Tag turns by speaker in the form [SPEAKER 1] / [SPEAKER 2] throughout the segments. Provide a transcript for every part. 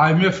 [SPEAKER 1] IMF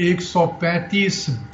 [SPEAKER 1] $135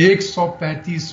[SPEAKER 1] $135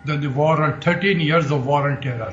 [SPEAKER 1] than the war on 13 years of war on terror।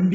[SPEAKER 1] MD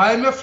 [SPEAKER 1] IMF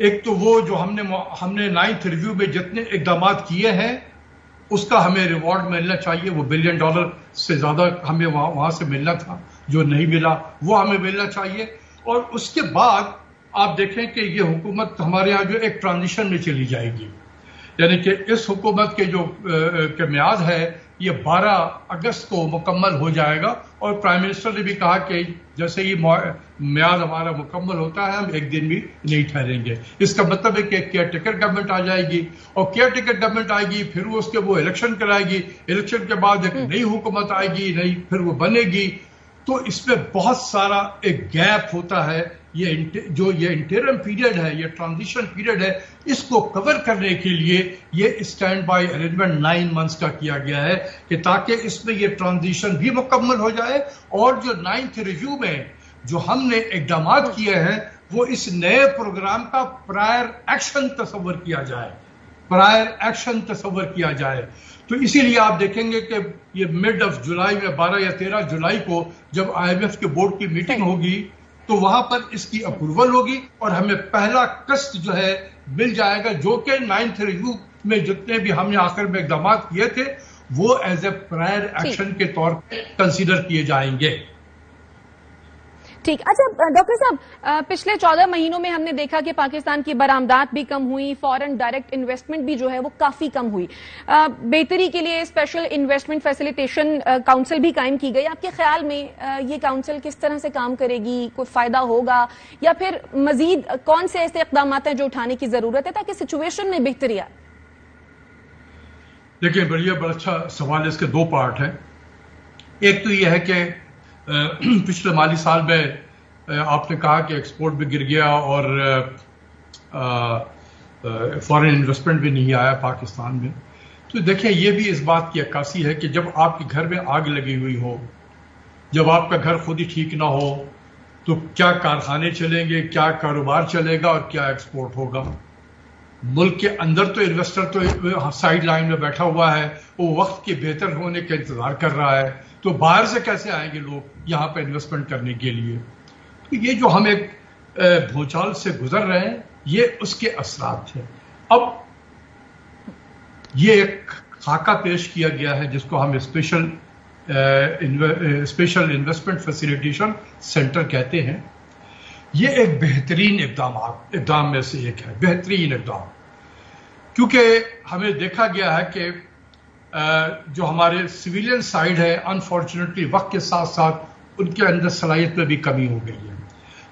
[SPEAKER 1] ایک تو وہ جو ہم نے 9th ریویو میں جتنے اقدامات کیے ہیں اس کا ہمیں ریوارڈ ملنا چاہیے. وہ $1 بلین سے زیادہ ہمیں وہاں سے ملنا تھا، جو نہیں ملا وہ ہمیں ملنا چاہیے. اور اس کے بعد آپ دیکھیں کہ یہ حکومت ہمارے یہاں جو ایک ٹرانزیشن میں چلی جائے گی، یعنی کہ اس حکومت کے جو میعاد ہے یہ 12 اگست کو مکمل ہو جائے گا. اور پرائم منسٹر نے بھی کہا کہ جیسے ہی میعاد ہمارا مکمل ہوتا ہے ہم ایک دن بھی نہیں ٹھہریں گے. اس کا مطلب ہے کہ کیئر ٹیکر گورنمنٹ آ جائے گی، اور کیئر ٹیکر گورنمنٹ آئے گی، پھر وہ اس کے وہ الیکشن کرائے گی، الیکشن کے بعد ایک نئی حکومت آئے گی، نئی پھر وہ بنے گی. تو اس میں بہت سارا ایک گیپ ہوتا ہے. یہ انٹرم پیریڈ ہے، یہ ٹرانزیشن پیریڈ ہے، اس کو کور کرنے کے لیے یہ اسٹینڈ بائی ارینجمنٹ 9 months کا کیا گیا ہے کہ تاکہ اس میں یہ ٹرانزیشن بھی مکمل ہو جائے. اور جو 9th ریویو میں جو ہم نے اقدامات کیے ہیں وہ اس نئے پروگرام کا پرائر ایکشن تصور کیا جائے. تو اسی لیے آپ دیکھیں گے کہ یہ مڈ آف جولائی میں 12 یا 13 جولائی کو جب IMF کے بورڈ کی میٹنگ ہوگی تو وہاں پر اس کی اپروول ہوگی اور ہمیں پہلا قسط جو ہے مل جائے گا، جو کہ 9th ریویو میں جتنے بھی ہم نے آخر میں اقدامات کیے تھے وہ ایز اے پرائر ایکشن کے طور پہ کنسیڈر کیے جائیں گے.
[SPEAKER 2] ٹھیک. اچھا ڈاکٹر صاحب، پچھلے 14 مہینوں میں ہم نے دیکھا کہ پاکستان کی برآمدات بھی کم ہوئی، فورن ڈائریکٹ انویسٹمنٹ بھی جو ہے وہ کافی کم ہوئی. بہتری کے لیے اسپیشل انویسٹمنٹ فیسیلیٹیشن کاؤنسل بھی قائم کی گئی. آپ کے خیال میں یہ کاؤنسل کس طرح سے کام کرے گی؟ کوئی فائدہ ہوگا یا پھر مزید کون سے ایسے اقدامات ہیں جو اٹھانے کی ضرورت ہے تاکہ سچویشن میں بہتری آئے؟
[SPEAKER 1] دیکھیں، بڑا اچھا سوال ہے. اس کے 2 پارٹ ہیں. ایک تو یہ ہے کہ پچھلے مالی سال میں آپ نے کہا کہ ایکسپورٹ بھی گر گیا اور فارن انویسٹمنٹ بھی نہیں آیا پاکستان میں. تو دیکھیں، یہ بھی اس بات کی عکاسی ہے کہ جب آپ کے گھر میں آگ لگی ہوئی ہو، جب آپ کا گھر خود ہی ٹھیک نہ ہو، تو کیا کارخانے چلیں گے، کیا کاروبار چلے گا اور کیا ایکسپورٹ ہوگا؟ ملک کے اندر تو انویسٹر تو سائیڈ لائن میں بیٹھا ہوا ہے، وہ وقت کے بہتر ہونے کا انتظار کر رہا ہے. تو باہر سے کیسے آئیں گے لوگ یہاں پہ انویسٹمنٹ کرنے کے لیے؟ تو یہ جو ہم ایک بھونچال سے گزر رہے ہیں یہ اس کے اثرات ہیں. اب یہ ایک خاکہ پیش کیا گیا ہے جس کو ہم اسپیشل انویسٹمنٹ فیسیلیٹیشن سینٹر کہتے ہیں. یہ ایک بہترین اقدام میں سے ایک ہے، بہترین اقدام، کیونکہ ہمیں دیکھا گیا ہے کہ جو ہمارے سویلین سائیڈ ہے انفارچونیٹلی وقت کے ساتھ ساتھ ان کے اندر صلاحیت میں بھی کمی ہو گئی ہے.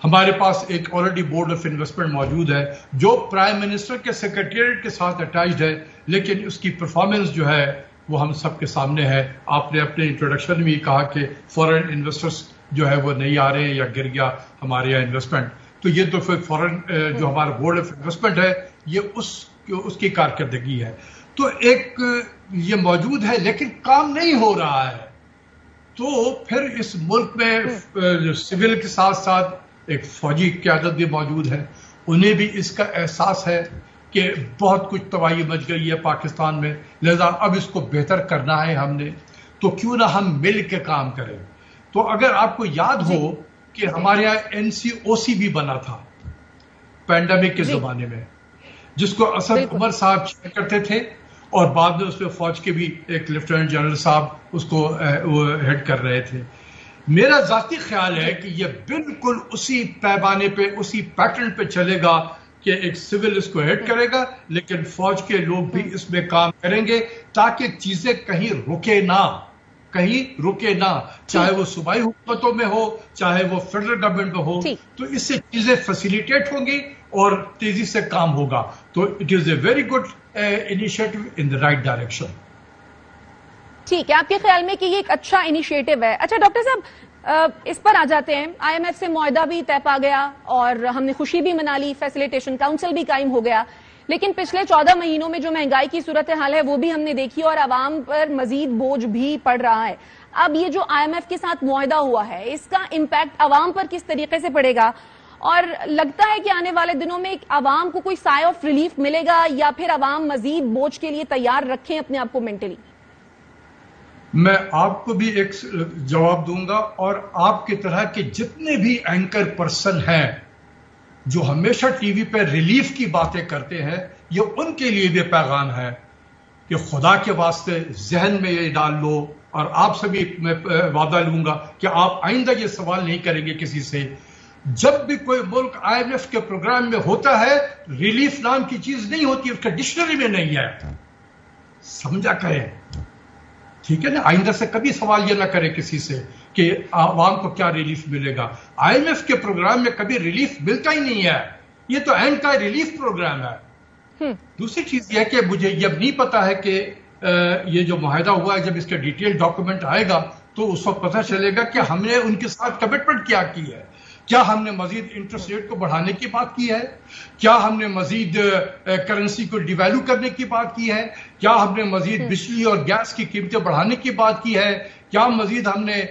[SPEAKER 1] ہمارے پاس ایک آلریڈی بورڈ آف انویسٹمنٹ موجود ہے جو پرائم منسٹر کے سیکریٹریٹ کے ساتھ اٹیچڈ ہے، لیکن اس کی پرفارمنس جو ہے وہ ہم سب کے سامنے ہے. آپ نے اپنے انٹروڈکشن میں کہا کہ فورن انویسٹرز جو ہے وہ نہیں آ رہے ہیں یا گر گیا ہمارے یہاں انویسٹمنٹ. تو یہ تو پھر فورن جو ہمارا بورڈ آف انویسٹمنٹ ہے یہ اس کی کارکردگی ہے. تو ایک یہ موجود ہے لیکن کام نہیں ہو رہا ہے. تو پھر اس ملک میں سول کے ساتھ ساتھ ایک فوجی قیادت بھی موجود ہے، انہیں بھی اس کا احساس ہے کہ بہت کچھ تباہی مچ گئی ہے پاکستان میں، لہذا اب اس کو بہتر کرنا ہے ہم نے، تو کیوں نہ ہم مل کے کام کریں. تو اگر آپ کو یاد ہو کہ ہمارے یہاں NCOC بھی بنا تھا پینڈیمک کے زمانے میں، جس کو اسد عمر صاحب چیئر کرتے تھے اور بعد میں اس میں فوج کے بھی ایک لیفٹیننٹ جنرل صاحب اس کو ہیڈ کر رہے تھے. میرا ذاتی خیال ہے کہ یہ بالکل اسی پیمانے پہ اسی پیٹرن پہ چلے گا کہ ایک سول اس کو ہیڈ کرے گا لیکن فوج کے لوگ بھی اس میں کام کریں گے تاکہ چیزیں کہیں رکے نہ، چاہے وہ صوبائی حکومتوں میں ہو چاہے وہ فیڈرل گورنمنٹ میں ہو. تو اس سے چیزیں فیسیلیٹیٹ ہوں گی اور تیزی سے کام ہوگا. تو it is a very good initiative in the right direction.
[SPEAKER 2] ٹھیک ہے، آپ کے خیال میں کہ یہ ایک اچھا انیشیٹو ہے. اچھا ڈاکٹر صاحب، اس پر آ جاتے ہیں. IMF سے معاہدہ بھی طے پا گیا اور ہم نے خوشی بھی منا لی، فیسیلیٹیشن کاؤنسل بھی قائم ہو گیا، لیکن پچھلے 14 مہینوں میں جو مہنگائی کی صورتحال ہے وہ بھی ہم نے دیکھی اور عوام پر مزید بوجھ بھی پڑ رہا ہے. اب یہ جو IMF کے ساتھ معاہدہ ہوا ہے اس کا امپیکٹ عوام پر کس طریقے سے پڑے گا، اور لگتا ہے کہ آنے والے دنوں میں عوام کو کوئی سائے آف ریلیف ملے گا یا پھر عوام مزید بوجھ کے لیے تیار رکھیں اپنے آپ کو مینٹلی؟
[SPEAKER 1] میں آپ کو بھی ایک جواب دوں گا اور آپ کی طرح کے جتنے بھی اینکر پرسن ہیں جو ہمیشہ ٹی وی پہ ریلیف کی باتیں کرتے ہیں، یہ ان کے لیے بھی پیغام ہے کہ خدا کے واسطے ذہن میں یہ ڈال لو، اور آپ سے بھی میں وعدہ لوں گا کہ آپ آئندہ یہ سوال نہیں کریں گے کسی سے، جب بھی کوئی ملک آئی ایم ایف کے پروگرام میں ہوتا ہے، ریلیف نام کی چیز نہیں ہوتی، اس کا ڈکشنری میں نہیں ہے، سمجھا کریں، ٹھیک ہے نا؟ آئندہ سے کبھی سوال یہ نہ کرے کسی سے کہ عوام کو کیا ریلیف ملے گا۔ آئی ایم ایف کے پروگرام میں کبھی ریلیف ملتا ہی نہیں ہے، یہ تو اینٹی ریلیف پروگرام ہے۔ دوسری چیز یہ کہ مجھے یہ نہیں پتا ہے کہ یہ جو معاہدہ ہوا ہے، جب اس کا ڈیٹیل ڈاکومنٹ آئے گا تو اس وقت پتہ چلے گا کہ ہم نے ان کے ساتھ کمٹمنٹ کیا کی ہے۔ کیا ہم نے مزید انٹرسٹ ریٹ کو بڑھانے کی بات کی ہے؟ کیا ہم نے مزید کرنسی کو ڈیویلو کرنے کی بات کی ہے؟ کیا ہم نے مزید بجلی اور گیس کی قیمتیں بڑھانے کی بات کی ہے؟ کیا مزید ہم نے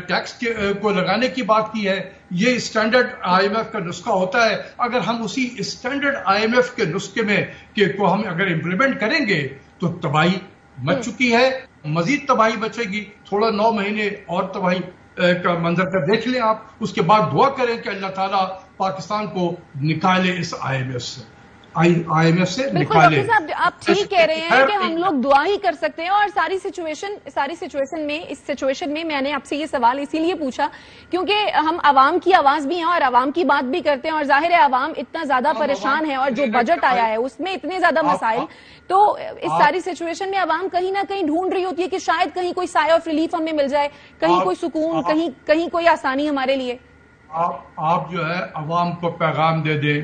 [SPEAKER 1] ٹیکس کو لگانے کی بات کی ہے؟ یہ اسٹینڈرڈ آئی ایم ایف کا نسخہ ہوتا ہے۔ اگر ہم اسی اسٹینڈرڈ آئی ایم ایف کے نسخے میں کو ہم اگر امپلیمنٹ کریں گے تو تباہی مچ چکی ہے، مزید تباہی بچے گی۔ تھوڑا 9 مہینے اور تباہی کا منظر کا دیکھ لیں آپ، اس کے بعد دعا کریں کہ اللہ تعالیٰ پاکستان کو نکالے اس آئی ایم ایف سے، آئی ایم ایف سے نکالے۔
[SPEAKER 2] ڈاکٹر صاحب آپ ٹھیک کہہ رہے ہیں کہ ہم لوگ دعا ہی کر سکتے ہیں، اور ساری سچویشن میں میں نے آپ سے یہ سوال اسی لیے پوچھا کیونکہ ہم عوام کی آواز بھی ہیں اور عوام کی بات بھی کرتے ہیں، اور ظاہر ہے عوام اتنا زیادہ پریشان ہے، اور جو بجٹ آیا ہے اس میں اتنے زیادہ مسائل، تو اس ساری سچویشن میں عوام کہیں نہ کہیں ڈھونڈ رہی ہوتی ہے کہ شاید کہیں کوئی سایہ آف ریلیف ہمیں مل جائے، کہیں کوئی سکون، کہیں کوئی آسانی ہمارے لیے۔
[SPEAKER 1] آپ جو ہے عوام کو پیغام دے دیں،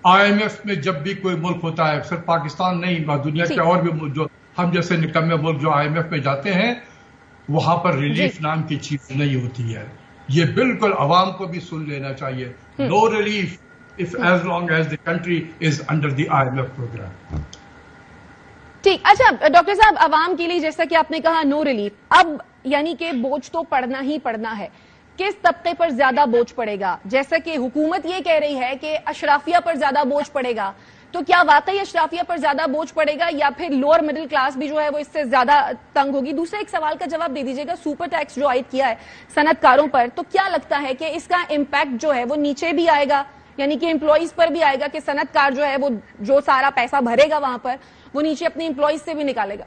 [SPEAKER 1] آئی ایم ایف میں جب بھی کوئی ملک ہوتا ہے، صرف پاکستان نہیں، دنیا کے اور بھی ملک جو ہم جیسے نکمے ملک جو آئی ایم ایف میں جاتے ہیں، وہاں پر ریلیف نام کی چیز نہیں ہوتی ہے۔ یہ بالکل عوام کو بھی سن لینا چاہیے، no relief as long as the country is under the I M F programme.
[SPEAKER 2] ٹھیک، اچھا ڈاکٹر صاحب، عوام کے لیے جیسا کہ آپ نے کہا نو ریلیف، اب یعنی کہ بوجھ تو پڑنا ہی پڑنا ہے، کس طبقے پر زیادہ بوجھ پڑے گا؟ جیسا کہ حکومت یہ کہہ رہی ہے کہ اشرافیہ پر زیادہ بوجھ پڑے گا، تو کیا واقعی اشرافیہ پر زیادہ بوجھ پڑے گا، یا پھر لوور مڈل کلاس بھی جو ہے وہ اس سے زیادہ تنگ ہوگی؟ دوسرے ایک سوال کا جواب دے دیجیے گا، سپر ٹیکس جو عائد کیا ہے صنعت کاروں پر، تو کیا لگتا ہے کہ اس کا امپیکٹ جو ہے وہ نیچے بھی آئے گا، یعنی کہ امپلائیز پر بھی آئے گا کہ صنعت کار جو ہے وہ جو سارا پیسہ بھرے گا وہاں پر وہ نیچے اپنے امپلائیز سے بھی نکالے گا؟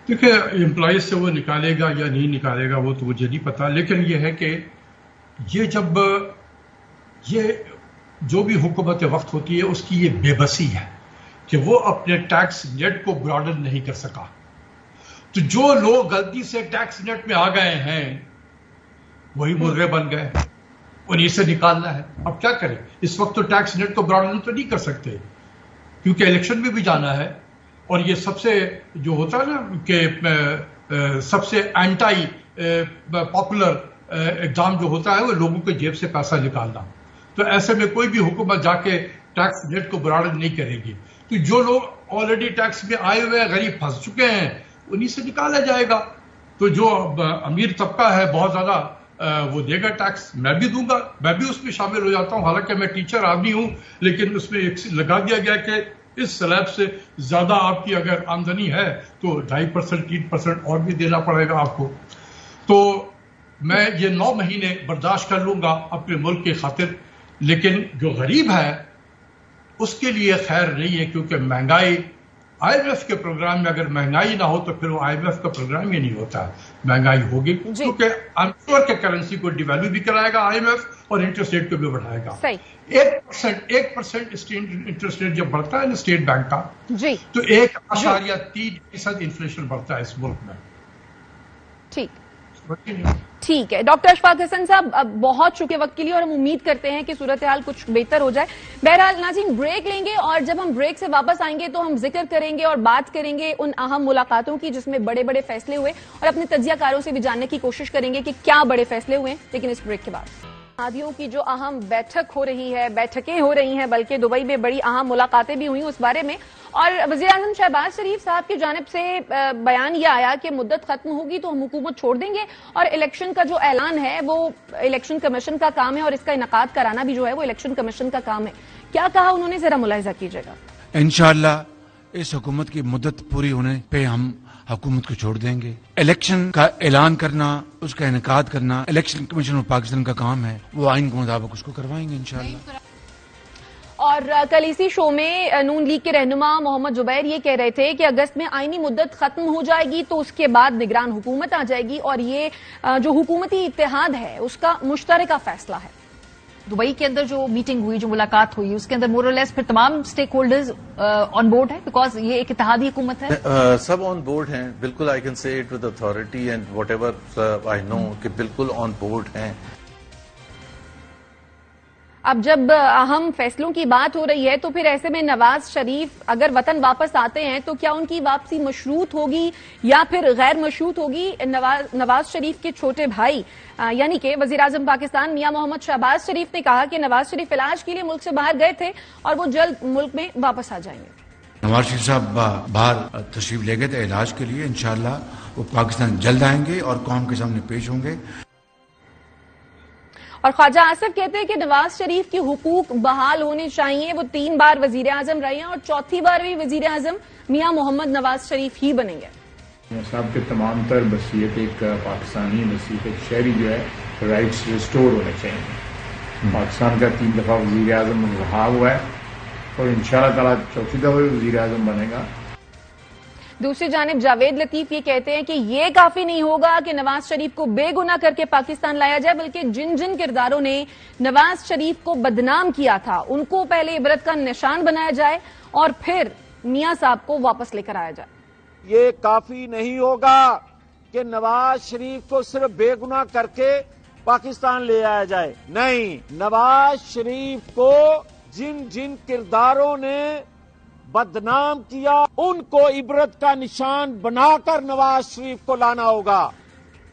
[SPEAKER 1] دیکھیں، امپلائیز سے وہ نکالے گا یا نہیں نکالے گا وہ تو مجھے نہیں پتا، لیکن یہ ہے کہ یہ جب یہ جو بھی حکومت وقت ہوتی ہے اس کی یہ بے بسی ہے کہ وہ اپنے ٹیکس نیٹ کو براڈن نہیں کر سکا، تو جو لوگ غلطی سے ٹیکس نیٹ میں آ گئے ہیں وہی مرغے بن گئے، انہیں سے نکالنا ہے۔ اب کیا کریں، اس وقت تو ٹیکس نیٹ کو براڈن تو نہیں کر سکتے کیونکہ الیکشن میں بھی جانا ہے، اور یہ سب سے جو ہوتا ہے نا کہ سب سے اینٹائی پاپولر اقدام جو ہوتا ہے وہ لوگوں کے جیب سے پیسہ نکالنا، تو ایسے میں کوئی بھی حکومت جا کے ٹیکس ریٹ کو براڈن نہیں کرے گی، تو جو لوگ آلریڈی ٹیکس میں آئے ہوئے غریب پھنس چکے ہیں انہی سے نکالا جائے گا، تو جو امیر طبقہ ہے بہت زیادہ وہ دے گا ٹیکس، میں بھی دوں گا، میں بھی اس میں شامل ہو جاتا ہوں، حالانکہ میں ٹیچر آدمی ہوں، لیکن اس میں ایک لگا دیا گیا کہ اس سلیب سے زیادہ آپ کی اگر آمدنی ہے تو 2.5% 3% اور بھی دینا پڑے گا آپ کو۔ تو میں یہ 9 مہینے برداشت کر لوں گا اپنے ملک کی خاطر، لیکن جو غریب ہے اس کے لیے خیر نہیں ہے، کیونکہ مہنگائی آئی ایم ایف کے پروگرام میں اگر مہنگائی نہ ہو تو پھر وہ آئی ایم ایف کا پروگرام ہی نہیں ہوتا، مہنگائی ہوگی کیونکہ امشور کے کرنسی کو ڈیویلو بھی کرائے گا آئی ایم ایف اور انٹرسٹ ریٹ کو بھی بڑھائے گا۔ 1% انٹرسٹ ریٹ جب بڑھتا ہے نا اسٹیٹ بینک کا تو 1.3% انفلیشن بڑھتا ہے اس ملک میں۔
[SPEAKER 2] ٹھیک ہے ڈاکٹر اشفاق حسن صاحب، بہت شکریہ وقت کے لیے، اور ہم امید کرتے ہیں کہ صورتحال کچھ بہتر ہو جائے۔ بہرحال ناظرین، بریک لیں گے اور جب ہم بریک سے واپس آئیں گے تو ہم ذکر کریں گے اور بات کریں گے ان اہم ملاقاتوں کی جس میں بڑے بڑے فیصلے ہوئے، اور اپنے تجزیہ کاروں سے بھی جاننے کی کوشش کریں گے کہ کیا بڑے فیصلے ہوئے، لیکن اس بریک کے بعد شادیوں کی جو اہم بیٹھک ہو رہی ہے، بیٹھکیں ہو رہی ہیں، بلکہ دبئی میں بڑی اہم ملاقاتیں بھی ہوئیں اس بارے میں، اور وزیر اعظم شہباز شریف صاحب کی جانب سے بیان یہ آیا کہ مدت ختم ہوگی تو ہم حکومت چھوڑ دیں گے، اور الیکشن کا جو اعلان ہے وہ الیکشن کمیشن کا کام ہے، اور اس کا انعقاد کرانا بھی جو ہے وہ الیکشن کمیشن کا کام ہے۔ کیا کہا انہوں نے، ذرا ملاحظہ کیجیے گا۔
[SPEAKER 3] انشاءاللہ اس حکومت کی مدت پوری ہونے پہ ہم حکومت کو چھوڑ دیں گے. الیکشن کا اعلان کرنا, اس کا انعقاد کرنا الیکشن کمیشن آف پاکستان کا کام ہے, وہ آئین کے مطابق اس کو کروائیں گے انشاءاللہ.
[SPEAKER 2] اور کل اسی شو میں نون لیگ کے رہنما محمد جبیر یہ کہہ رہے تھے کہ اگست میں آئینی مدت ختم ہو جائے گی تو اس کے بعد نگران حکومت آ جائے گی, اور یہ جو حکومتی اتحاد ہے اس کا مشترکہ فیصلہ ہے.
[SPEAKER 4] دبئی کے اندر جو میٹنگ ہوئی, جو ملاقات ہوئی, اس کے اندر مور اور لیس پھر تمام اسٹیک ہولڈرز آن بورڈ ہیں, بیکاز یہ ایک اتحادی حکومت ہے.
[SPEAKER 5] سب آن بورڈ ہیں بالکل. I can say it with authority and whatever I know کہ بالکل آن بورڈ ہیں.
[SPEAKER 2] اب جب اہم فیصلوں کی بات ہو رہی ہے تو پھر ایسے میں نواز شریف اگر وطن واپس آتے ہیں تو کیا ان کی واپسی مشروط ہوگی یا پھر غیر مشروط ہوگی؟ نواز شریف کے چھوٹے بھائی یعنی کہ وزیر اعظم پاکستان میاں محمد شہباز شریف نے کہا کہ نواز شریف علاج کے لیے ملک سے باہر گئے تھے اور وہ جلد ملک میں واپس آ جائیں گے.
[SPEAKER 3] نواز شریف صاحب باہر تشریف لے گئے تھے علاج کے لیے, انشاءاللہ وہ پاکستان جلد آئیں گے اور قوم کے سامنے پیش ہوں گے.
[SPEAKER 2] اور خواجہ آصف کہتے ہیں کہ نواز شریف کے حقوق بحال ہونے چاہیے. وہ 3 بار وزیر اعظم رہے ہیں اور چوتھی بار بھی وزیر اعظم میاں محمد نواز شریف ہی بنیں گے.
[SPEAKER 6] صاحب کے تمام تر بصیت ایک پاکستانی نصیحت, ایک شہری جو ہے رائٹس ریسٹور ہونے چاہیے. پاکستان کا 3 دفعہ وزیر اعظم رہا ہوا ہے اور انشاءاللہ تعالیٰ چوتھی دفعہ بھی وزیر اعظم بنے گا.
[SPEAKER 2] دوسری جانب جاوید لطیف یہ کہتے ہیں کہ یہ کافی نہیں ہوگا کہ نواز شریف کو بے گناہ کر کے پاکستان لایا جائے, بلکہ جن جن کرداروں نے نواز شریف کو بدنام کیا تھا ان کو پہلے عبرت کا نشان بنایا جائے اور پھر میاں صاحب کو واپس لے کر آیا جائے.
[SPEAKER 7] یہ کافی نہیں ہوگا کہ نواز شریف کو صرف بے گناہ کر کے پاکستان لے آیا جائے. نہیں, نواز شریف کو جن جن کرداروں نے بدنام کیا ان کو عبرت کا نشان بنا کر نواز شریف کو لانا ہوگا.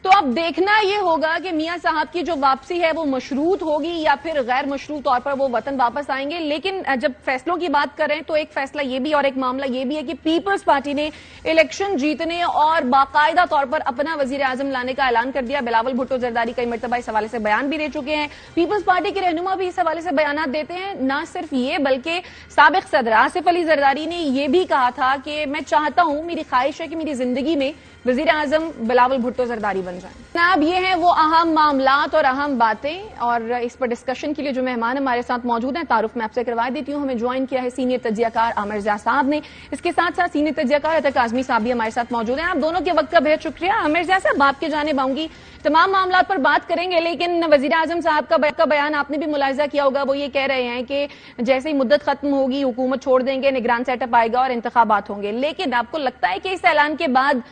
[SPEAKER 2] تو اب دیکھنا یہ ہوگا کہ میاں صاحب کی جو واپسی ہے وہ مشروط ہوگی یا پھر غیر مشروط طور پر وہ وطن واپس آئیں گے. لیکن جب فیصلوں کی بات کریں تو ایک فیصلہ یہ بھی اور ایک معاملہ یہ بھی ہے کہ پیپلز پارٹی نے الیکشن جیتنے اور باقاعدہ طور پر اپنا وزیر اعظم لانے کا اعلان کر دیا. بلاول بھٹو زرداری کئی مرتبہ اس حوالے سے بیان بھی دے چکے ہیں. پیپلز پارٹی کے رہنما بھی اس حوالے سے بیانات دیتے ہیں. نہ صرف یہ بلکہ سابق صدر آصف علی زرداری نے یہ بھی کہا تھا کہ میں چاہتا ہوں, میری خواہش ہے کہ میری زندگی میں وزیر اعظم بلاول بھٹو زرداری بن جائیں. جناب یہ ہیں وہ اہم معاملات اور اہم باتیں, اور اس پر ڈسکشن کے لیے جو مہمان ہمارے ساتھ موجود ہیں تعارف میں آپ سے کروا دیتی ہوں. ہمیں جوائن کیا ہے سینئر تجزیہ کار عامر ضیاء صاحب نے, اس کے ساتھ ساتھ سینئر تجزیہ کار عطا کاظمی صاحب بھی ہمارے ساتھ موجود ہیں. آپ دونوں کے وقت کا بہت شکریہ. عامر ضیاء صاحب آپ کی جانب آؤں گی, تمام معاملات پر بات کریں گے, لیکن وزیر اعظم صاحب کا بیان آپ نے بھی ملاحظہ کیا ہوگا. وہ یہ کہہ رہے ہیں کہ جیسے ہی مدت ختم ہوگی حکومت چھوڑ دیں گے, نگران سیٹ اپ آئے گا اور انتخابات ہوں گے. لیکن آپ کو لگتا ہے کہ اس اعلان کے بعد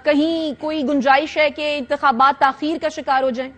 [SPEAKER 2] کہیں کوئی گنجائش ہے کہ انتخابات تاخیر کا شکار ہو جائیں؟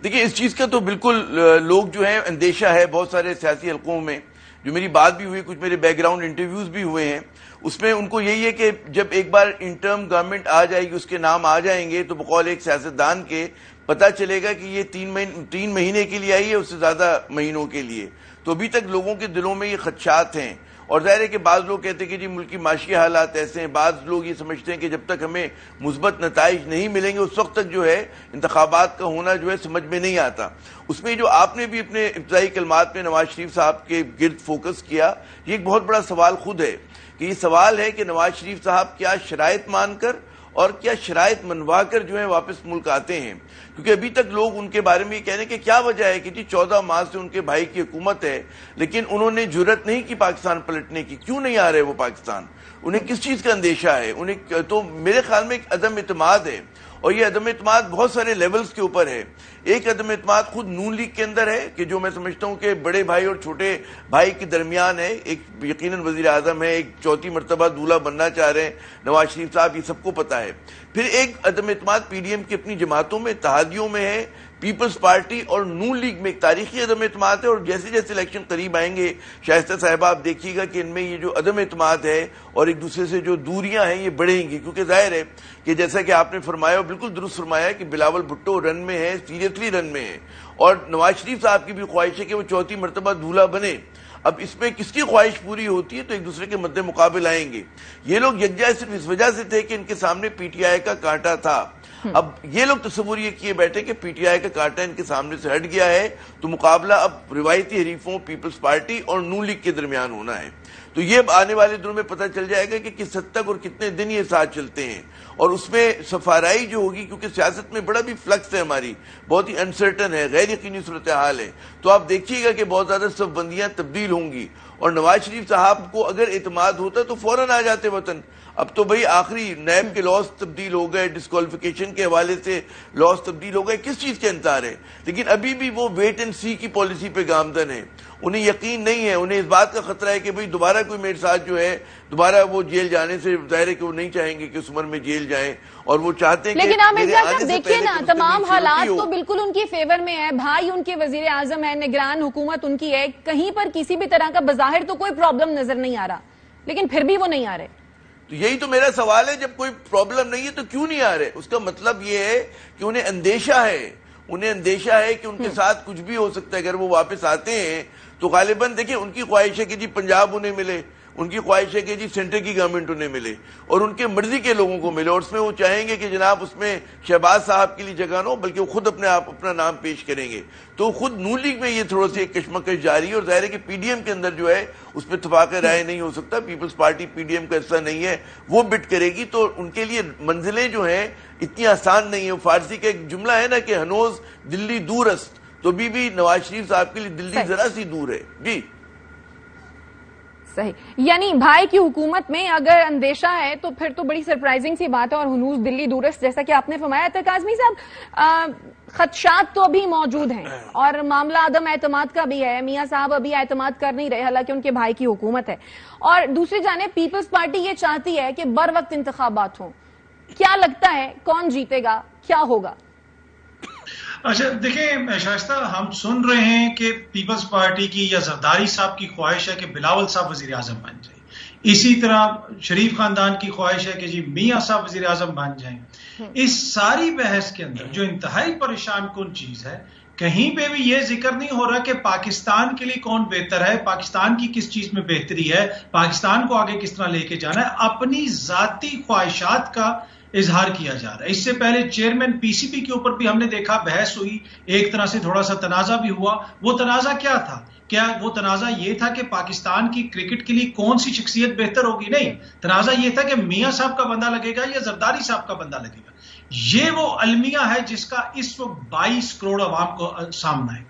[SPEAKER 8] دیکھیں, اس چیز کا تو بالکل لوگ جو ہیں اندیشہ ہے بہت سارے سیاسی حلقوں میں. جو میری بات بھی ہوئی, کچھ میرے بیک گراؤنڈ انٹرویوز بھی ہوئے ہیں, اس میں ان کو یہی ہے کہ جب ایک بار انٹرم گورنمنٹ آ جائے گی, اس کے نام آ جائیں گے, تو بقول ایک سیاستدان کے پتہ چلے گا کہ یہ 3 مہینے کے لیے آئی ہے, اس سے زیادہ مہینوں کے لیے. تو ابھی تک لوگوں کے دلوں میں یہ خدشات ہیں. اور ظاہر ہے کہ بعض لوگ کہتے ہیں کہ جی ملک کی معاشی حالات ایسے ہیں, بعض لوگ یہ سمجھتے ہیں کہ جب تک ہمیں مثبت نتائج نہیں ملیں گے اس وقت تک جو ہے انتخابات کا ہونا جو ہے سمجھ میں نہیں آتا. اس میں جو آپ نے بھی اپنے ابتدائی کلمات میں نواز شریف صاحب کے گرد فوکس کیا, یہ ایک بہت بڑا سوال خود ہے کہ یہ سوال ہے کہ نواز شریف صاحب کیا شرائط مان کر اور کیا شرائط منوا کر جو ہے واپس ملک آتے ہیں. کیونکہ ابھی تک لوگ ان کے بارے میں یہ کہنے کہ کیا وجہ ہے کہ جی 14 ماہ سے ان کے بھائی کی حکومت ہے لیکن انہوں نے جرأت نہیں کی پاکستان پلٹنے کی. کیوں نہیں آ رہے وہ پاکستان؟ انہیں کس چیز کا اندیشہ ہے؟ انہیں تو میرے خیال میں ایک عدم اعتماد ہے, اور یہ عدم اعتماد بہت سارے لیولز کے اوپر ہے. ایک عدم اعتماد خود نون لیگ کے اندر ہے کہ جو میں سمجھتا ہوں کہ بڑے بھائی اور چھوٹے بھائی کے درمیان ہے. ایک یقیناً وزیر اعظم ہے, ایک چوتھی مرتبہ دولہا بننا چاہ رہے ہیں نواز شریف صاحب, یہ سب کو پتا ہے. پھر ایک عدم اعتماد پی ڈی ایم کی اپنی جماعتوں میں, اتحادیوں میں ہے. پیپلز پارٹی اور نون لیگ میں ایک تاریخی عدم اعتماد ہے, اور جیسے جیسے الیکشن قریب آئیں گے شائستہ صاحبہ آپ دیکھیے گا کہ ان میں یہ جو عدم اعتماد ہے اور ایک دوسرے سے جو دوریاں ہیں یہ بڑھیں گی. کیونکہ ظاہر ہے کہ جیسا کہ آپ نے فرمایا, بالکل درست فرمایا کہ بلاول بھٹو رن میں ہے, سیریسلی رن میں ہے, اور نواز شریف صاحب کی بھی خواہش ہے کہ وہ چوتھی مرتبہ دولہا بنے. اب اس میں کس کی خواہش پوری ہوتی ہے تو ایک دوسرے کے مد مقابل آئیں گے. یہ لوگ یکجا صرف اس وجہ سے تھے کہ ان کے سامنے پی ٹی آئی کا کانٹا تھا. اب یہ لوگ تصور یہ کیے بیٹھے کہ پی ٹی آئی کا کانٹا ان کے سامنے سے ہٹ گیا ہے, تو مقابلہ اب روایتی حریفوں پیپلز پارٹی اور نون لیگ کے درمیان ہونا ہے. تو یہ آنے والے دنوں میں پتہ چل جائے گا کہ کس حد تک اور کتنے دن یہ ساتھ چلتے ہیں، اور اس میں سفارائی جو ہوگی، کیونکہ سیاست میں بڑا بھی فلکس ہے، ہماری بہت ہی انسرٹن ہے، غیر یقینی صورتحال ہے، تو آپ دیکھیے گا کہ بہت زیادہ صف بندیاں تبدیل ہوں گی، اور نواز شریف صاحب کو اگر اعتماد ہوتا تو فوراً آ جاتے وطن. اب تو بھئی آخری نیب کے لاس تبدیل ہو گئے، ڈسکوالیفیکیشن کے حوالے سے لاس تبدیل ہو گئے، کس چیز کے انتظار ہے؟ لیکن ابھی بھی وہ ویٹ اینڈ سی کی پالیسی پہ گامزن ہے. انہیں یقین نہیں ہے، انہیں اس بات کا خطرہ ہے کہ بھئی دوبارہ کوئی میرے ساتھ جو ہے دوبارہ وہ جیل جانے سے، ظاہر ہے کہ وہ نہیں چاہیں گے کہ اس عمر میں جیل جائیں، اور وہ چاہتے ہیں کہ
[SPEAKER 2] لیکن آپ صاحب دیکھیے نا، تمام حالات تو بالکل ان کی فیور میں ہے، بھائی ان کے وزیر اعظم ہے، نگران حکومت ان کی ہے، کہیں پر کسی بھی طرح کا بظاہر تو کوئی پرابلم نظر نہیں آ رہا، لیکن پھر بھی وہ نہیں آ رہے.
[SPEAKER 8] تو یہی تو میرا سوال ہے، جب کوئی پرابلم نہیں ہے تو کیوں نہیں آ رہے؟ اس کا مطلب یہ ہے کہ انہیں اندیشہ ہے کہ ان کے ساتھ کچھ بھی ہو سکتا ہے. اگر وہ واپس آتے ہیں تو غالباً دیکھیں ان کی خواہش ہے کہ جی پنجاب انہیں ملے، ان کی خواہش ہے کہ جی سینٹر کی گورنمنٹ انہیں ملے اور ان کے مرضی کے لوگوں کو ملے، اور اس میں وہ چاہیں گے کہ جناب اس میں شہباز صاحب کے لیے جگہ نہ ہو، بلکہ وہ خود اپنا نام پیش کریں گے. تو خود نون لیگ میں یہ تھوڑا سی ایک کشمکش جاری ہے، اور ظاہر ہے کہ پی ڈی ایم کے اندر جو ہے اس پہ اتفاق رائے نہیں ہو سکتا. Peoples Party P D M کا حصہ نہیں ہے، وہ بٹ کرے گی، تو ان کے لیے منزلیں جو ہیں اتنی آسان نہیں ہیں. فارسی کا ایک جملہ ہے نا کہ ہنوز دلی دور است، تو بھی نواز شریف صاحب کے لیے دلی ذرا سی دور ہے. جی
[SPEAKER 2] صحیح، یعنی بھائی کی حکومت میں اگر اندیشہ ہے تو پھر تو بڑی سرپرائزنگ سی بات ہے، اور ہنوز دلی دورست جیسا کہ آپ نے فرمایا. تو کاظمی صاحب خدشات تو ابھی موجود ہیں اور معاملہ عدم اعتماد کا بھی ہے، میاں صاحب ابھی اعتماد کر نہیں رہے حالانکہ ان کے بھائی کی حکومت ہے، اور دوسری جانب پیپلز پارٹی یہ چاہتی ہے کہ بر وقت انتخابات ہوں. کیا لگتا ہے کون جیتے گا، کیا ہوگا؟
[SPEAKER 9] اچھا دیکھیں شائستہ، ہم سن رہے ہیں کہ پیپلز پارٹی کی یا زرداری صاحب کی خواہش ہے کہ بلاول صاحب وزیر اعظم بن جائیں، اسی طرح شریف خاندان کی خواہش ہے کہ جی میاں صاحب وزیر اعظم بن جائیں. اس ساری بحث کے اندر جو انتہائی پریشان کن چیز ہے، کہیں پہ بھی یہ ذکر نہیں ہو رہا کہ پاکستان کے لیے کون بہتر ہے، پاکستان کی کس چیز میں بہتری ہے، پاکستان کو آگے کس طرح لے کے جانا ہے. اپنی ذاتی خواہشات کا اظہار کیا جا رہا ہے. اس سے پہلے چیئرمین پی سی بی کے اوپر بھی ہم نے دیکھا بحث ہوئی، ایک طرح سے تھوڑا سا تنازع بھی ہوا. وہ تنازع کیا تھا؟ کیا وہ تنازع یہ تھا کہ پاکستان کی کرکٹ کے لیے کون سی شخصیت بہتر ہوگی؟ نہیں، تنازع یہ تھا کہ میاں صاحب کا بندہ لگے گا یا زرداری صاحب کا بندہ لگے گا. یہ وہ المیہ ہے جس کا اس وقت 22 کروڑ عوام کو سامنا ہے.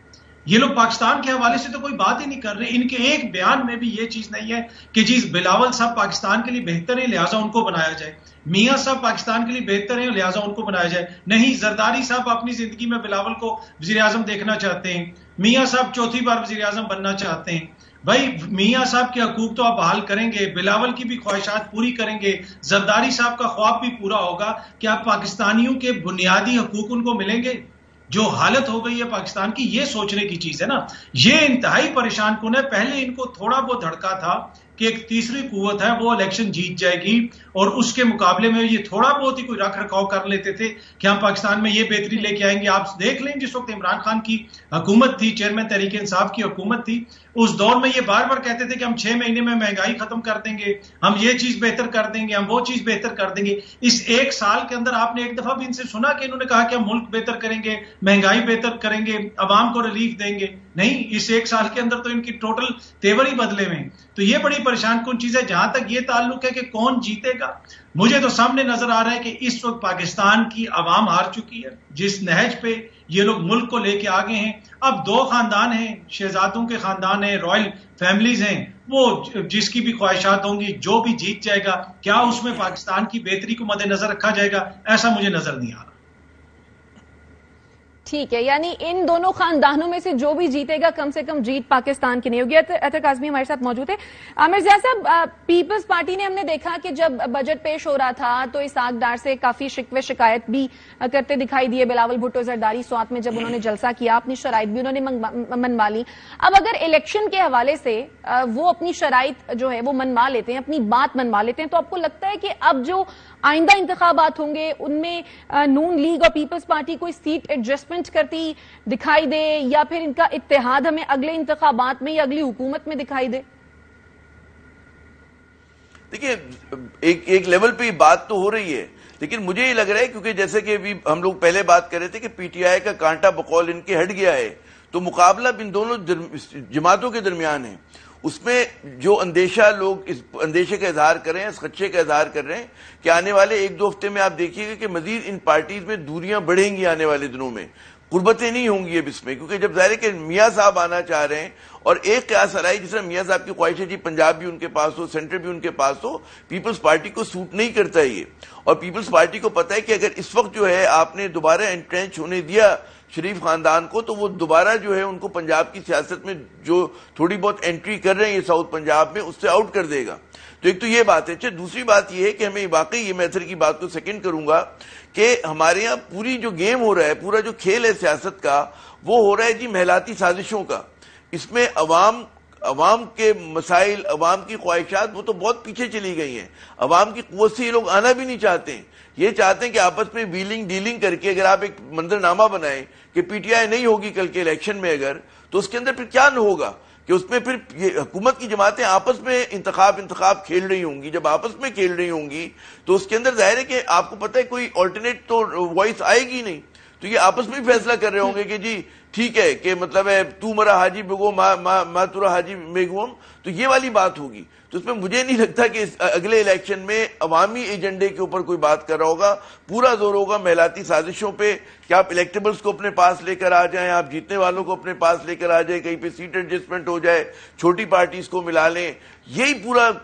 [SPEAKER 9] یہ لوگ پاکستان کے حوالے سے تو کوئی بات ہی نہیں کر رہے. ان کے ایک بیان میں بھی یہ چیز نہیں ہے کہ جی بلاول صاحب پاکستان کے لیے بہتر ہیں لہٰذا ان کو بنایا جائے، میاں صاحب پاکستان کے لیے بہتر ہیں لہٰذا ان کو بنایا جائے. نہیں، زرداری صاحب اپنی زندگی میں بلاول کو وزیر اعظم دیکھنا چاہتے ہیں، میاں صاحب چوتھی بار وزیر اعظم بننا چاہتے ہیں. بھائی میاں صاحب کے حقوق تو آپ بحال کریں گے، بلاول کی بھی خواہشات پوری کریں گے، زرداری صاحب کا خواب بھی پورا ہوگا کہ آپ پاکستانیوں کے بنیادی حقوق ان کو ملیں گے. جو حالت ہو گئی ہے پاکستان کی، یہ سوچنے کی چیز ہے نا. یہ انتہائی پریشان کن ہے. پہلے ان کو تھوڑا بہت دھڑکا تھا کہ ایک تیسری قوت ہے وہ الیکشن جیت جائے گی، اور اس کے مقابلے میں یہ تھوڑا بہت ہی کوئی رکھ رکھاؤ کر لیتے تھے کہ ہم پاکستان میں یہ بہتری لے کے آئیں گے. آپ دیکھ لیں جس وقت عمران خان کی حکومت تھی، چیئرمین تحریک انصاف کی حکومت تھی، اس دور میں یہ بار بار کہتے تھے کہ ہم 6 مہینے میں مہنگائی ختم کر دیں گے، ہم یہ چیز بہتر کر دیں گے، ہم وہ چیز بہتر کر دیں گے. اس ایک سال کے اندر آپ نے ایک دفعہ بھی ان سے سنا کہ انہوں نے کہا کہ ہم ملک بہتر کریں گے، مہنگائی بہتر کریں گے، عوام کو ریلیف دیں گے؟ نہیں، اس ایک سال کے اندر تو ان کی ٹوٹل تیور ہی بدلے میں. تو یہ بڑی پریشان کن چیز ہے. جہاں تک یہ تعلق ہے کہ کون جیتے گا، مجھے تو سامنے نظر آ رہا ہے کہ اس وقت پاکستان کی عوام ہار چکی ہے. جس نہج پہ یہ لوگ ملک کو لے کے آگے ہیں، اب 2 خاندان ہیں، شہزادوں کے خاندان ہیں، رائل فیملیز ہیں، وہ جس کی بھی خواہشات ہوں گی جو بھی جیت جائے گا، کیا اس میں پاکستان کی بہتری کو مد نظر رکھا جائے گا؟ ایسا مجھے نظر نہیں آ رہا.
[SPEAKER 2] ٹھیک ہے، یعنی ان دونوں خاندانوں میں سے جو بھی جیتے گا کم سے کم جیت پاکستان کی نہیں ہوگی. اطہر کاظمی ہمارے ساتھ موجود ہے. عامر ضیاء صاحب، پیپلز پارٹی نے ہم نے دیکھا کہ جب بجٹ پیش ہو رہا تھا تو اسحاق ڈار سے کافی شکوے شکایت بھی کرتے دکھائی دیے بلاول بھٹو. زرداری سوات میں جب انہوں نے جلسہ کیا اپنی شرائط بھی انہوں نے منوا لی. اب اگر الیکشن کے حوالے سے وہ اپنی شرائط جو ہے وہ منوا لیتے ہیں، اپنی بات منوا لیتے ہیں، تو آپ کو لگتا ہے کہ اب جو آئندہ انتخابات ہوں گے ان میں نون لیگ اور پیپلز پارٹی کوئی سیٹ ایڈجسٹمنٹ کرتی دکھائی دے، یا پھر ان کا اتحاد ہمیں اگلے انتخابات میں یا اگلی حکومت میں دکھائی دے؟
[SPEAKER 8] دیکھیں، ایک لیول پہ یہ بات تو ہو رہی ہے، لیکن مجھے یہ لگ رہا ہے کیونکہ جیسے کہ ابھی ہم لوگ پہلے بات کر رہے تھے کہ پی ٹی آئی کا کانٹا بقول ان کے ہٹ گیا ہے، تو مقابلہ ان دونوں جماعتوں کے درمیان ہے. اس میں جو اندیشہ لوگ اس اندیشے کا اظہار کر رہے ہیں، اس خدشے کا اظہار کر رہے ہیں کہ آنے والے 1-2 ہفتے میں آپ دیکھیے گا کہ مزید ان پارٹیز میں دوریاں بڑھیں گی آنے والے دنوں میں، قربتیں نہیں ہوں گی اب اس میں، کیونکہ جب ظاہر ہے کہ میاں صاحب آنا چاہ رہے ہیں اور ایک قیاس آرائی جس طرح میاں صاحب کی خواہش ہے جی پنجاب بھی ان کے پاس ہو، سینٹر بھی ان کے پاس ہو، پیپلز پارٹی کو سوٹ نہیں کرتا یہ، اور پیپلز پارٹی کو پتا ہے کہ اگر اس وقت جو ہے آپ نے دوبارہ انٹرینچ ہونے دیا شریف خاندان کو تو وہ دوبارہ جو ہے ان کو پنجاب کی سیاست میں جو تھوڑی بہت انٹری کر رہے ہیں یہ ساؤتھ پنجاب میں اس سے آؤٹ کر دے گا. تو ایک تو یہ بات ہے. دوسری بات یہ ہے کہ ہمیں واقعی یہ میں اتھر کی بات کو سیکنڈ کروں گا کہ ہمارے یہاں پوری جو گیم ہو رہا ہے، پورا جو کھیل ہے سیاست کا، وہ ہو رہا ہے جی محلاتی سازشوں کا. اس میں عوام کے مسائل، عوام کی خواہشات وہ تو بہت پیچھے چلی گئی ہیں. عوام کی قوت سے یہ لوگ آنا بھی نہیں چاہتے ہیں. یہ چاہتے ہیں کہ آپس میں ویلنگ ڈیلنگ کر کے اگر آپ ایک منظرنامہ بنائیں کہ پی ٹی آئی نہیں ہوگی کل کے الیکشن میں اگر، تو اس کے اندر پھر کیا نہ ہوگا کہ اس میں پھر یہ حکومت کی جماعتیں آپس میں انتخاب کھیل رہی ہوں گی. جب آپس میں کھیل رہی ہوں گی تو اس کے اندر ظاہر ہے کہ آپ کو پتہ ہے کوئی آلٹرنیٹ تو وائس آئے گی نہیں. تو یہ آپس میں فیصلہ کر رہے ہوں گے کہ جی ٹھیک ہے کہ مطلب ہے تو مرا حاجی بگو ما تورا حاجی میگوم، تو یہ والی بات ہوگی. تو اس میں مجھے نہیں لگتا کہ اگلے الیکشن میں عوامی ایجنڈے کے اوپر کوئی بات کر رہا ہوگا. پورا زور ہوگا محلاتی سازشوں پہ کہ آپ الیکٹیبلز کو اپنے پاس لے کر آ جائیں، آپ جیتنے والوں کو اپنے پاس لے کر آ جائیں، کہیں پہ سیٹ ایڈجسٹمنٹ ہو جائے، چھوٹی پارٹیز کو ملا لیں. یہی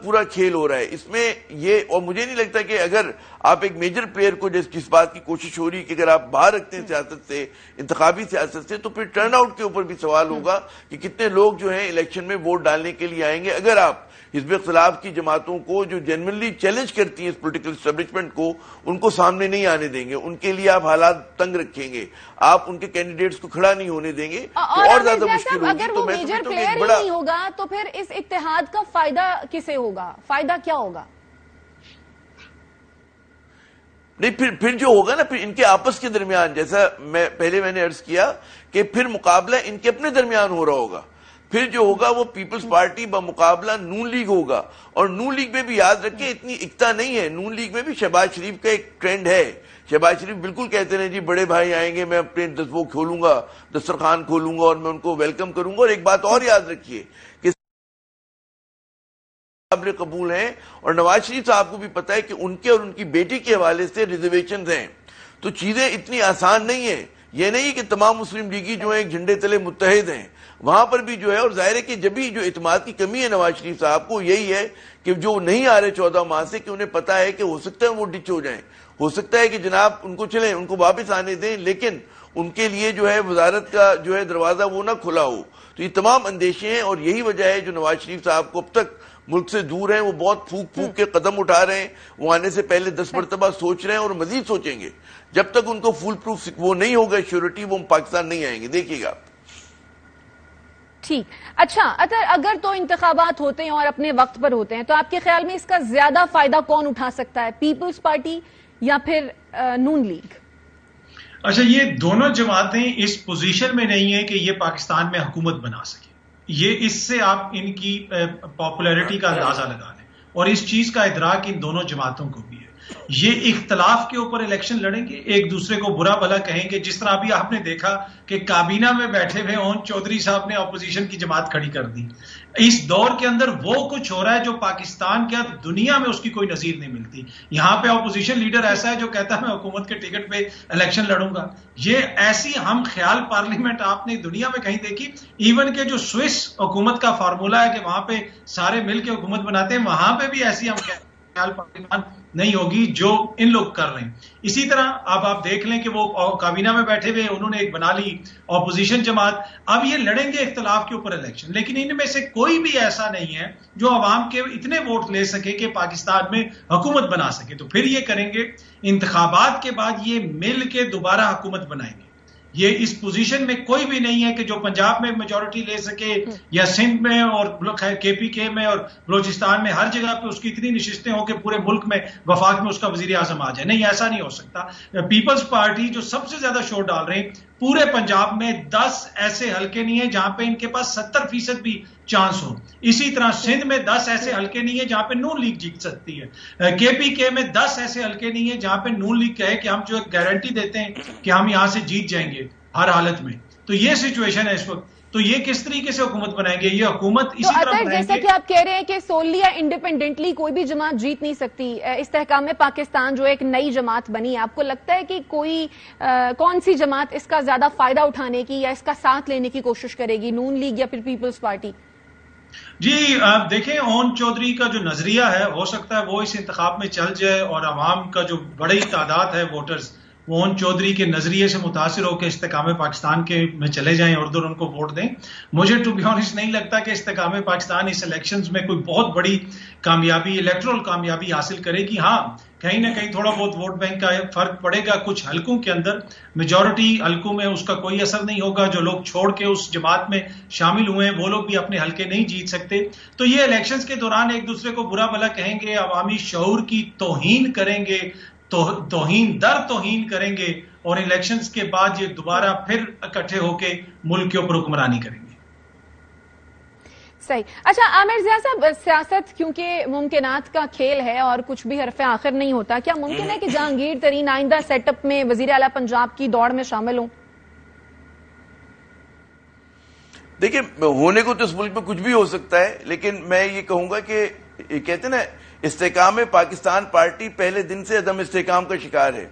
[SPEAKER 8] پورا کھیل ہو رہا ہے اس میں یہ. اور مجھے نہیں لگتا کہ اگر آپ ایک میجر پلیئر کو جس بات کی کوشش ہو رہی ہے کہ اگر آپ باہر رکھتے ہیں سیاست سے، انتخابی سیاست سے، تو پھر ٹرن آؤٹ کے اوپر بھی سوال ہوگا کہ کتنے لوگ جو ہیں الیکشن میں ووٹ ڈالنے کے لیے آئیں گے. اگر آپ حزب اختلاف کی جماعتوں کو جو جنرلی چیلنج کرتی ہیں اس پولیٹیکل اسٹیبلشمنٹ کو، ان کو سامنے نہیں آنے دیں گے، ان کے لیے آپ حالات تنگ رکھیں گے، آپ ان کے کینڈیڈیٹس کو کھڑا نہیں ہونے دیں گے تو اور زیادہ مشکل ہوگی.
[SPEAKER 2] اگر وہ میجر پلیئر ہی نہیں ہوگا تو پھر اس اتحاد کا فائدہ کسے ہوگا؟ فائدہ کیا ہوگا؟
[SPEAKER 8] نہیں پھر جو ہوگا نا، پھر ان کے آپس کے درمیان، جیسا میں نے عرض کیا کہ پھر مقابلہ ان کے اپنے درمیان ہو رہا ہوگا. پھر جو ہوگا وہ پیپلز پارٹی بمقابلہ نون لیگ ہوگا. اور نون لیگ میں بھی یاد رکھیں اتنی اکتا نہیں ہے. نون لیگ میں بھی شہباز شریف کا ایک ٹرینڈ ہے. شہباز شریف بالکل کہتے ہیں جی بڑے بھائی آئیں گے، میں اپنے وہ کھولوں گا، دسترخوان کھولوں گا اور میں ان کو ویلکم کروں گا. اور ایک بات اور یاد رکھیے کہ قابل قبول ہیں، اور نواز شریف صاحب کو بھی پتا ہے کہ ان کے اور ان کی بیٹی کے حوالے سے ریزرویشنز ہیں. تو چیزیں اتنی آسان نہیں ہیں. یہ نہیں کہ تمام مسلم لیگی جو ہیں ایک جھنڈے تلے متحد ہیں، وہاں پر بھی جو ہے. اور ظاہر ہے کہ جب بھی جو اعتماد کی کمی ہے نواز شریف صاحب کو، یہی ہے کہ جو نہیں آ رہے 14 ماہ سے، کہ انہیں پتا ہے کہ ہو سکتا ہے وہ ڈچ ہو جائیں، ہو سکتا ہے کہ جناب ان کو چلیں، ان کو واپس آنے دیں، لیکن ان کے لیے جو ہے وزارت کا جو ہے دروازہ وہ نہ کھلا ہو. تو یہ تمام اندیشے ہیں، اور یہی وجہ ہے جو نواز شریف صاحب کو اب تک ملک سے دور ہیں. وہ بہت پھونک کے قدم اٹھا رہے ہیں. وہ آنے سے پہلے 10 مرتبہ سوچ رہے ہیں اور مزید سوچیں گے. جب تک ان کو فول پروف وہ نہیں ہوگا شیورٹی، وہ پاکستان نہیں آئیں گے. دیکھیے گا.
[SPEAKER 2] ٹھیک. اچھا اگر تو انتخابات ہوتے ہیں اور اپنے وقت پر ہوتے ہیں تو آپ کے خیال میں اس کا زیادہ فائدہ کون اٹھا سکتا ہے، پیپلز پارٹی یا پھر نون لیگ؟
[SPEAKER 9] اچھا، یہ دونوں جماعتیں اس پوزیشن میں نہیں ہیں کہ یہ پاکستان میں حکومت بنا سکیں. یہ اس سے آپ ان کی پاپولیرٹی کا اندازہ لگا لیں، اور اس چیز کا ادراک ان دونوں جماعتوں کو بھی ہے. یہ اختلاف کے اوپر الیکشن لڑیں گے، ایک دوسرے کو برا بھلا کہیں گے. جس طرح ابھی آپ نے دیکھا کہ کابینہ میں بیٹھے ہوئے اون چودھری صاحب نے اپوزیشن کی جماعت کھڑی کر دی. اس دور کے اندر وہ کچھ ہو رہا ہے جو پاکستان کیا دنیا میں اس کی کوئی نظیر نہیں ملتی. یہاں پہ اپوزیشن لیڈر ایسا ہے جو کہتا ہے میں حکومت کے ٹکٹ پہ الیکشن لڑوں گا. یہ ایسی ہم خیال پارلیمنٹ آپ نے دنیا میں کہیں دیکھی؟ ایون کہ جو سوئس حکومت کا فارمولا ہے کہ وہاں پہ سارے مل کے حکومت بناتے ہیں، وہاں پہ بھی ایسی ہم خیال پارلیمنٹ نہیں ہوگی جو ان لوگ کر رہے ہیں. اسی طرح اب آپ دیکھ لیں کہ وہ کابینہ میں بیٹھے ہوئے انہوں نے ایک بنا لی اپوزیشن جماعت. اب یہ لڑیں گے اختلاف کے اوپر الیکشن، لیکن ان میں سے کوئی بھی ایسا نہیں ہے جو عوام کے اتنے ووٹ لے سکے کہ پاکستان میں حکومت بنا سکے. تو پھر یہ کریں گے انتخابات کے بعد، یہ مل کے دوبارہ حکومت بنائیں گے. یہ اس پوزیشن میں کوئی بھی نہیں ہے کہ جو پنجاب میں میجورٹی لے سکے یا سندھ میں اور کے پی کے میں اور بلوچستان میں ہر جگہ پہ اس کی اتنی نشستیں ہوں کہ پورے ملک میں وفاق میں اس کا وزیر اعظم آ جائے. نہیں، ایسا نہیں ہو سکتا. پیپلز پارٹی جو سب سے زیادہ شور ڈال رہے ہیں، پورے پنجاب میں 10 ایسے حلقے نہیں ہیں جہاں پہ ان کے پاس 70% بھی چانس ہو. اسی طرح سندھ میں 10 ایسے حلقے نہیں ہیں جہاں پہ نون لیگ جیت سکتی ہے. کے پی کے میں 10 ایسے حلقے نہیں ہیں جہاں پہ نون لیگ کہے کہ ہم جو ایک گارنٹی دیتے ہیں کہ ہم یہاں سے جیت جائیں گے ہر حالت میں. تو یہ سچویشن ہے اس وقت. تو یہ کس طریقے سے حکومت بنائیں گے؟ یہ حکومت اسی طرح بنائیں گے.
[SPEAKER 2] جیسا کہ آپ کہہ رہے ہیں کہ سوللی یا انڈیپینڈنٹلی کوئی بھی جماعت جیت نہیں سکتی. استحکام پاکستان جو ایک نئی جماعت بنی ہے، آپ کو لگتا ہے کہ کوئی کون سی جماعت اس کا زیادہ فائدہ اٹھانے کی یا اس کا ساتھ لینے کی کوشش کرے گی، نون لیگ یا پھر پیپلز پارٹی؟
[SPEAKER 9] جی آپ دیکھیں، اون چودھری کا جو نظریہ ہے ہو سکتا ہے وہ اس انتخاب میں چل جائے اور عوام کا جو بڑی تعداد ہے ووٹرز وہ اون چودھری کے نظریے سے متاثر ہو کے استحکام پاکستان کے میں چلے جائیں اور ادھر ان کو ووٹ دیں. مجھے ٹو بی آنسٹ نہیں لگتا کہ استحکام پاکستان اس الیکشنز میں کوئی بہت بڑی کامیابی، الیکٹرل کامیابی حاصل کرے گی. ہاں کہیں نہ کہیں تھوڑا بہت ووٹ بینک کا فرق پڑے گا کچھ حلقوں کے اندر، میجورٹی حلقوں میں اس کا کوئی اثر نہیں ہوگا. جو لوگ چھوڑ کے اس جماعت میں شامل ہوئے ہیں وہ لوگ بھی اپنے حلقے نہیں جیت سکتے. تو یہ الیکشنز کے دوران ایک دوسرے کو برا بھلا کہیں گے، عوامی شعور کی توہین کریں گے، توہین کریں گے، اور الیکشنز کے بعد یہ دوبارہ پھر اکٹھے ہو کے ملک کے اوپر حکمرانی کریں گے.
[SPEAKER 2] صحیح. اچھا عامر ضیاء صاحب، سیاست کیونکہ ممکنات کا کھیل ہے اور کچھ بھی حرف آخر نہیں ہوتا، کیا ممکن ہے کہ جہانگیر ترین آئندہ سیٹ اپ میں وزیر اعلیٰ پنجاب کی دوڑ میں شامل ہوں؟
[SPEAKER 8] دیکھیں، ہونے کو تو اس ملک میں کچھ بھی ہو سکتا ہے، لیکن میں یہ کہوں گا کہ کہتے ہیں نا استحکام پاکستان پارٹی پہلے دن سے عدم استحکام کا شکار ہے.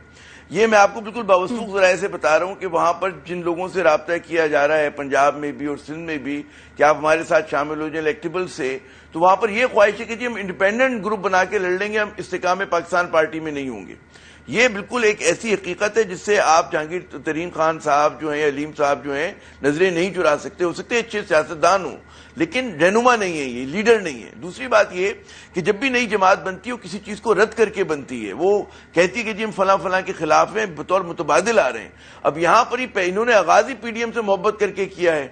[SPEAKER 8] یہ میں آپ کو بالکل باوثوق ذرائع سے بتا رہا ہوں کہ وہاں پر جن لوگوں سے رابطہ کیا جا رہا ہے پنجاب میں بھی اور سندھ میں بھی کہ آپ ہمارے ساتھ شامل ہو جائیں الیکٹیبل سے، تو وہاں پر یہ خواہش ہے کہ جی ہم انڈیپینڈنٹ گروپ بنا کے لڑ لیں گے، ہم استحکام پاکستان پارٹی میں نہیں ہوں گے. یہ بالکل ایک ایسی حقیقت ہے جس سے آپ جہانگیر ترین خان صاحب جو ہیں، علیم صاحب جو ہیں، نظریں نہیں چرا سکتے. ہو سکتے اچھے سیاستدان ہوں لیکن رہنما نہیں ہے، یہ لیڈر نہیں ہے. دوسری بات یہ کہ جب بھی نئی جماعت بنتی ہے وہ کسی چیز کو رد کر کے بنتی ہے. وہ کہتی ہے کہ جی ہم فلاں فلاں کے خلاف ہیں، بطور متبادل آ رہے ہیں. اب یہاں پر انہوں نے آغاز ہی پی ڈی ایم سے محبت کر کے کیا ہے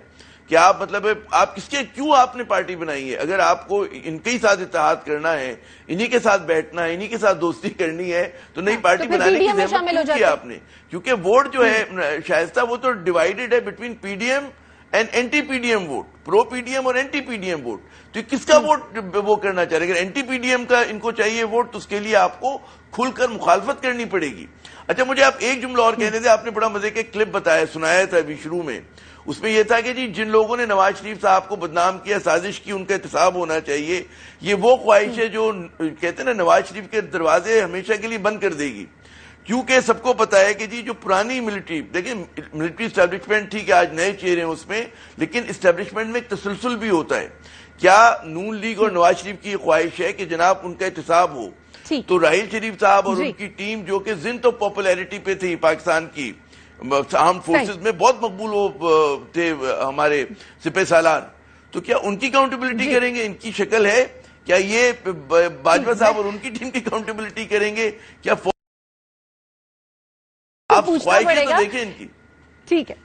[SPEAKER 8] کہ آپ مطلب آپ کس کے کیوں آپ نے پارٹی بنائی ہے؟ اگر آپ کو ان کے ساتھ اتحاد کرنا ہے، انہی کے ساتھ بیٹھنا ہے، انہی کے ساتھ دوستی کرنی ہے، تو نئی پارٹی بنانے کی زحمت کیوں کی آپ نے؟ کیونکہ ووٹ جو ہے شائستہ وہ تو ڈیوائیڈڈ ہے between P D M and anti P D M vote, pro P D M اور anti P D M vote. تو کس کا ووٹ وہ کرنا چاہ رہے؟ اگر اینٹی پی ڈی ایم کا ان کو چاہیے ووٹ تو اس کے لیے آپ کو کھل کر مخالفت کرنی پڑے گی. اچھا مجھے آپ ایک جملہ اور کہنے تھے، آپ نے بڑا مزے کے کلپ بتایا، سنایا تھا ابھی شروع میں. اس میں یہ تھا کہ جی جن لوگوں نے نواز شریف صاحب کو بدنام کیا، سازش کی، ان کا احتساب ہونا چاہیے. یہ وہ خواہش ہے جو کہتے ہیں نا نواز شریف کے دروازے ہمیشہ کے لیے بند کر دے گی. کیونکہ سب کو پتا ہے کہ جی جو پرانی ملٹری، دیکھیں ملٹری اسٹیبلشمنٹ ٹھیک ہے آج نئے چہرے ہیں اس میں، لیکن اسٹیبلشمنٹ میں ایک تسلسل بھی ہوتا ہے. کیا نون لیگ اور نواز شریف کی خواہش ہے کہ جناب ان کا احتساب ہو؟ تو راحیل شریف صاحب اور ان کی ٹیم جو کہ زند آف پاپولیرٹی پہ تھی پاکستان کی آرمڈ فورسز میں، بہت مقبول تھے ہمارے سپہ سالار، تو کیا ان کی اکاؤنٹیبلٹی کریں گے؟ ان کی شکل ہے کیا یہ باجوہ صاحب اور ان کی ٹیم کی اکاؤنٹیبلٹی کریں گے؟ کیا آپ خواہشیں تو دیکھیں ان کی. ٹھیک ہے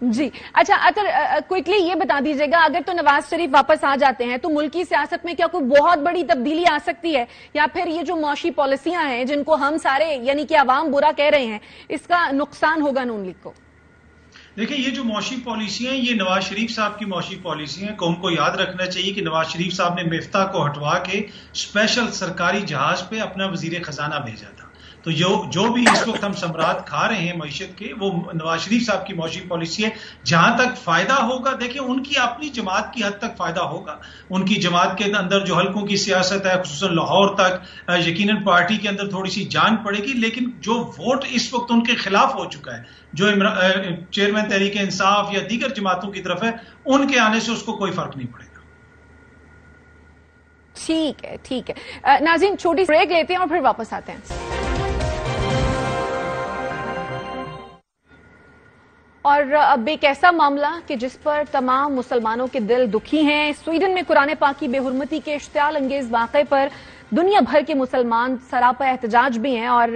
[SPEAKER 2] جی. اچھا اگر کوئکلی یہ بتا دیجیے گا، اگر تو نواز شریف واپس آ جاتے ہیں تو ملکی سیاست میں کیا کوئی بہت بڑی تبدیلی آ سکتی ہے، یا پھر یہ جو معاشی پالیسیاں ہیں جن کو ہم سارے یعنی کہ عوام برا کہہ رہے ہیں، اس کا نقصان ہوگا نون لیگ کو؟
[SPEAKER 9] دیکھیں یہ جو معاشی پالیسیاں ہیں یہ نواز شریف صاحب کی معاشی پالیسی ہیں. قوم کو یاد رکھنا چاہیے کہ نواز شریف صاحب نے مفتاح کو ہٹوا کے اسپیشل سرکاری جہاز پہ اپنا وزیر خزانہ بھیجا تھا. تو جو بھی اس وقت ہم ثمرات کھا رہے ہیں معیشت کے، وہ نواز شریف صاحب کی معاشی پالیسی ہے. جہاں تک فائدہ ہوگا، دیکھیں ان کی اپنی جماعت کی حد تک فائدہ ہوگا. ان کی جماعت کے اندر جو حلقوں کی سیاست ہے خصوصاً لاہور تک، یقیناً پارٹی کے اندر تھوڑی سی جان پڑے گی. لیکن جو ووٹ اس وقت ان کے خلاف ہو چکا ہے، جو چیئرمین تحریک انصاف یا دیگر جماعتوں کی طرف ہے، ان کے آنے سے اس کو کوئی فرق نہیں پڑے گا.
[SPEAKER 2] ٹھیک ہے ٹھیک ہے. ناظرین چھوٹی بریک لیتے ہیں اور پھر واپس آتے ہیں. اور اب ایک ایسا معاملہ کہ جس پر تمام مسلمانوں کے دل دکھی ہیں. سویڈن میں قرآن پاک کی بے حرمتی کے اشتعال انگیز واقعے پر دنیا بھر کے مسلمان سراپا احتجاج بھی ہیں، اور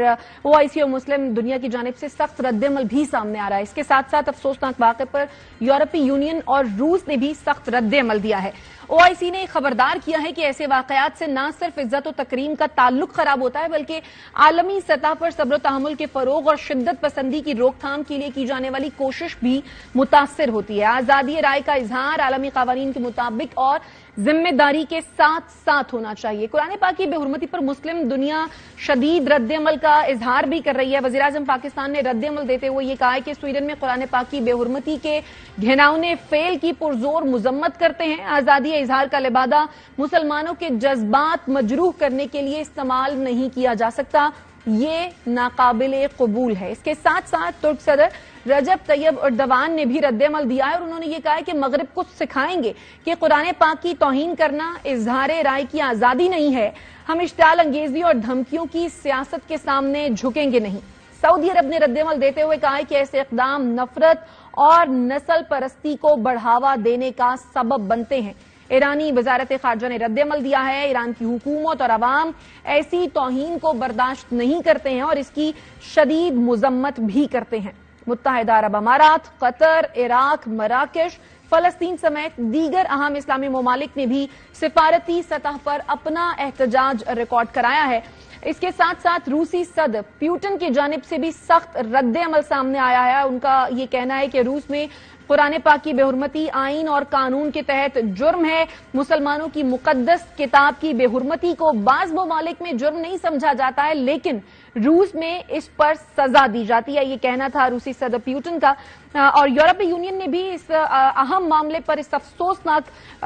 [SPEAKER 2] OIC اور مسلم دنیا کی جانب سے سخت رد عمل بھی سامنے آ رہا ہے. اس کے ساتھ ساتھ افسوسناک واقعے پر یورپی یونین اور روس نے بھی سخت رد عمل دیا ہے. OIC نے خبردار کیا ہے کہ ایسے واقعات سے نہ صرف عزت و تکریم کا تعلق خراب ہوتا ہے بلکہ عالمی سطح پر صبر و تحمل کے فروغ اور شدت پسندی کی روک تھام کے لیے کی جانے والی کوشش بھی متاثر ہوتی ہے. آزادی رائے کا اظہار عالمی قوانین کے مطابق اور ذمہ داری کے ساتھ ساتھ ہونا چاہیے. قرآن پاک کی بے حرمتی پر مسلم دنیا شدید رد عمل کا اظہار بھی کر رہی ہے. وزیراعظم پاکستان نے رد عمل دیتے ہوئے یہ کہا ہے کہ سویڈن میں قرآن پاک کی بے حرمتی کے گھناؤنے فعل کی پرزور مذمت کرتے ہیں. آزادی اظہار کا لبادہ مسلمانوں کے جذبات مجروح کرنے کے لیے استعمال نہیں کیا جا سکتا. یہ ناقابل قبول ہے. اس کے ساتھ ساتھ ترک صدر رجب طیب اردوان نے بھی رد عمل دیا ہے اور انہوں نے یہ کہا ہے کہ مغرب کو سکھائیں گے کہ قرآن پاک کی توہین کرنا اظہار رائے کی آزادی نہیں ہے. ہم اشتعال انگیزی اور دھمکیوں کی سیاست کے سامنے جھکیں گے نہیں. سعودی عرب نے رد عمل دیتے ہوئے کہا ہے کہ ایسے اقدام نفرت اور نسل پرستی کو بڑھاوا دینے کا سبب بنتے ہیں. ایرانی وزارت خارجہ نے رد عمل دیا ہے. ایران کی حکومت اور عوام ایسی توہین کو برداشت نہیں کرتے ہیں اور اس کی شدید مذمت بھی کرتے ہیں. متحدہ عرب امارات، قطر، عراق، مراکش، فلسطین سمیت دیگر اہم اسلامی ممالک نے بھی سفارتی سطح پر اپنا احتجاج ریکارڈ کرایا ہے. اس کے ساتھ ساتھ روسی صدر پیوٹن کی جانب سے بھی سخت رد عمل سامنے آیا ہے. ان کا یہ کہنا ہے کہ روس میں قرآن پاک کی بے حرمتی آئین اور قانون کے تحت جرم ہے. مسلمانوں کی مقدس کتاب کی بے حرمتی کو بعض ممالک میں جرم نہیں سمجھا جاتا ہے لیکن روس میں اس پر سزا دی جاتی ہے. یہ کہنا تھا روسی صدر پیوٹن کا. اور یورپی یونین نے بھی اس اہم معاملے پر، اس افسوسناک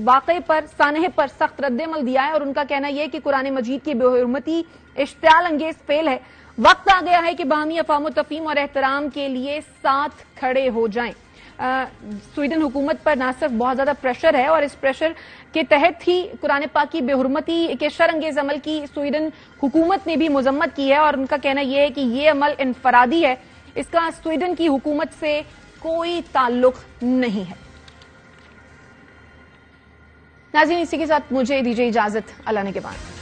[SPEAKER 2] واقعے پر، سانحے پر سخت رد عمل دیا ہے اور ان کا کہنا یہ ہے کہ قرآن مجید کی بے حرمتی اشتعال انگیز فعل ہے. وقت آ گیا ہے کہ باہمی افہام و تفہیم اور احترام کے لیے ساتھ کھڑے ہو جائیں. سویڈن حکومت پر نہ صرف بہت زیادہ پریشر ہے اور اس پریشر کے تحت ہی قرآن پاک کی بے حرمتی کے شرانگیز عمل کی سویڈن حکومت نے بھی مذمت کی ہے اور ان کا کہنا یہ ہے کہ یہ عمل انفرادی ہے. اس کا سویڈن کی حکومت سے کوئی تعلق نہیں ہے. ناظرین، اسی کے ساتھ مجھے دیجیے اجازت. اللہ نے کے بعد